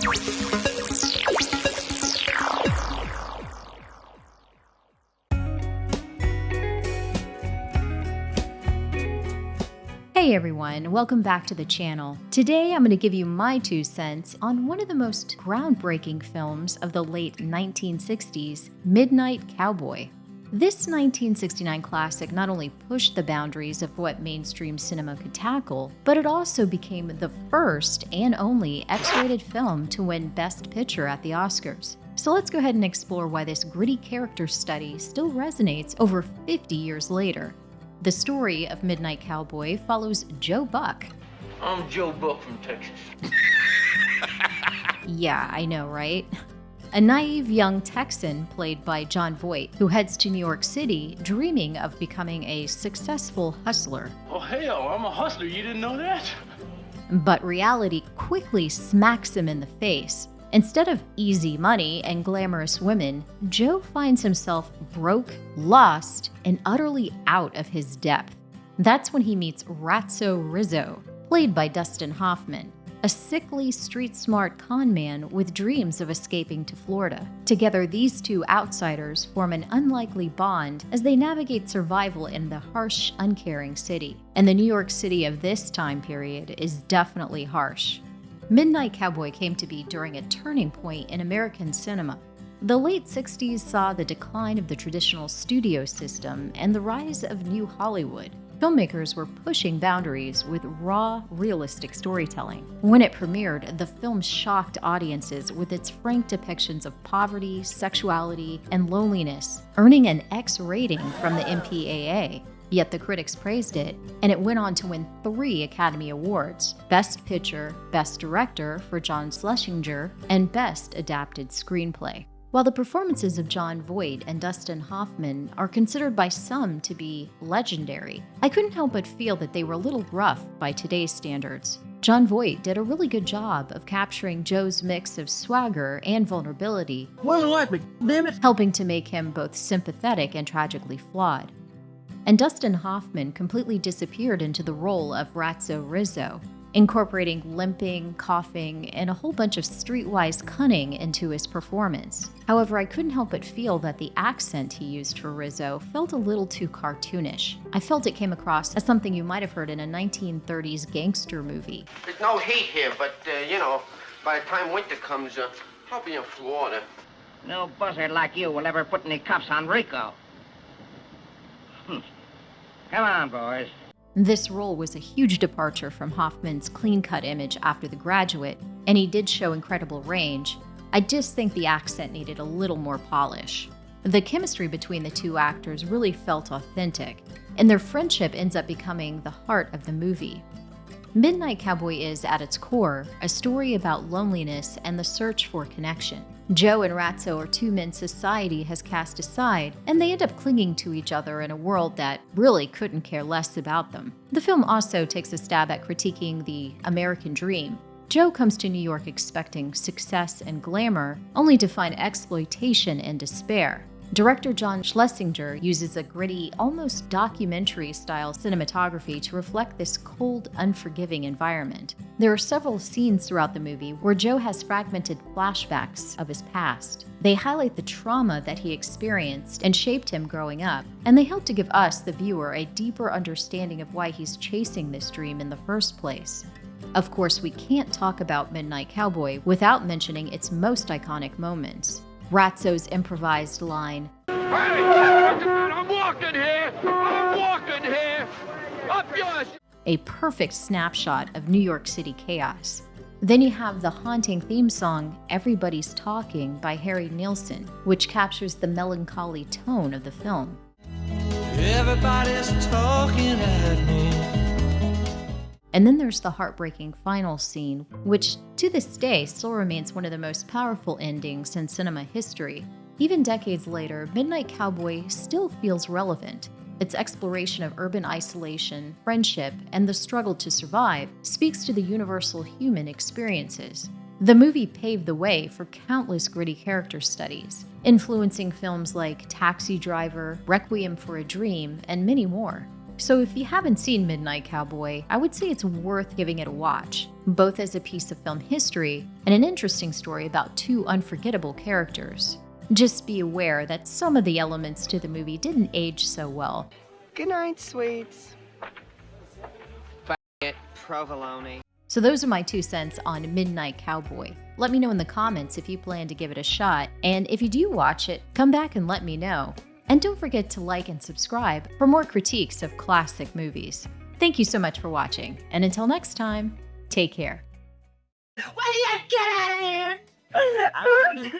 Hey everyone, welcome back to the channel. Today I'm going to give you my 2 cents on one of the most groundbreaking films of the late 1960s, Midnight Cowboy. This 1969 classic not only pushed the boundaries of what mainstream cinema could tackle, but it also became the first and only X-rated film to win Best Picture at the Oscars. So let's go ahead and explore why this gritty character study still resonates over 50 years later. The story of Midnight Cowboy follows Joe Buck. I'm Joe Buck from Texas. Yeah, I know, right? A naive young Texan played by Jon Voight, who heads to New York City dreaming of becoming a successful hustler. Oh hell, I'm a hustler, you didn't know that? But reality quickly smacks him in the face. Instead of easy money and glamorous women, Joe finds himself broke, lost, and utterly out of his depth. That's when he meets Ratso Rizzo, played by Dustin Hoffman, a sickly, street-smart con man with dreams of escaping to Florida. Together, these two outsiders form an unlikely bond as they navigate survival in the harsh, uncaring city. And the New York City of this time period is definitely harsh. Midnight Cowboy came to be during a turning point in American cinema. The late 60s saw the decline of the traditional studio system and the rise of New Hollywood. Filmmakers were pushing boundaries with raw, realistic storytelling. When it premiered, the film shocked audiences with its frank depictions of poverty, sexuality, and loneliness, earning an X rating from the MPAA. Yet the critics praised it, and it went on to win 3 Academy Awards: Best Picture, Best Director for John Schlesinger, and Best Adapted Screenplay. While the performances of Jon Voight and Dustin Hoffman are considered by some to be legendary, I couldn't help but feel that they were a little rough by today's standards. Jon Voight did a really good job of capturing Joe's mix of swagger and vulnerability, Wasn't like me, damn it. helping to make him both sympathetic and tragically flawed. And Dustin Hoffman completely disappeared into the role of Ratso Rizzo, incorporating limping, coughing, and a whole bunch of streetwise cunning into his performance. However, I couldn't help but feel that the accent he used for Rizzo felt a little too cartoonish. I felt it came across as something you might have heard in a 1930s gangster movie. There's no heat here, but, by the time winter comes, I'll be in Florida. No buzzard like you will ever put any cuffs on Rico. Come on, boys. This role was a huge departure from Hoffman's clean-cut image after The Graduate, and he did show incredible range. I just think the accent needed a little more polish. The chemistry between the two actors really felt authentic, and their friendship ends up becoming the heart of the movie. Midnight Cowboy is, at its core, a story about loneliness and the search for connection. Joe and Ratso are 2 men society has cast aside, and they end up clinging to each other in a world that really couldn't care less about them. The film also takes a stab at critiquing the American dream. Joe comes to New York expecting success and glamour, only to find exploitation and despair. Director John Schlesinger uses a gritty, almost documentary-style cinematography to reflect this cold, unforgiving environment. There are several scenes throughout the movie where Joe has fragmented flashbacks of his past. They highlight the trauma that he experienced and shaped him growing up, and they help to give us, the viewer, a deeper understanding of why he's chasing this dream in the first place. Of course, we can't talk about Midnight Cowboy without mentioning its most iconic moments. Ratso's improvised line, Hey, I'm walking here! I'm walking here! Up yours! a perfect snapshot of New York City chaos. Then you have the haunting theme song, Everybody's Talking by Harry Nilsson, which captures the melancholy tone of the film. Everybody's talking at me. And then there's the heartbreaking final scene, which to this day still remains one of the most powerful endings in cinema history. Even decades later, Midnight Cowboy still feels relevant. Its exploration of urban isolation, friendship, and the struggle to survive speaks to the universal human experiences. The movie paved the way for countless gritty character studies, influencing films like Taxi Driver, Requiem for a Dream, and many more. So if you haven't seen Midnight Cowboy, I would say it's worth giving it a watch, both as a piece of film history and an interesting story about two unforgettable characters. Just be aware that some of the elements to the movie didn't age so well. Good night, sweets. Provolone. So those are my 2 cents on Midnight Cowboy. Let me know in the comments if you plan to give it a shot, and if you do watch it, come back and let me know. And don't forget to like and subscribe for more critiques of classic movies. Thank you so much for watching, and until next time, take care. Why do you get out of here?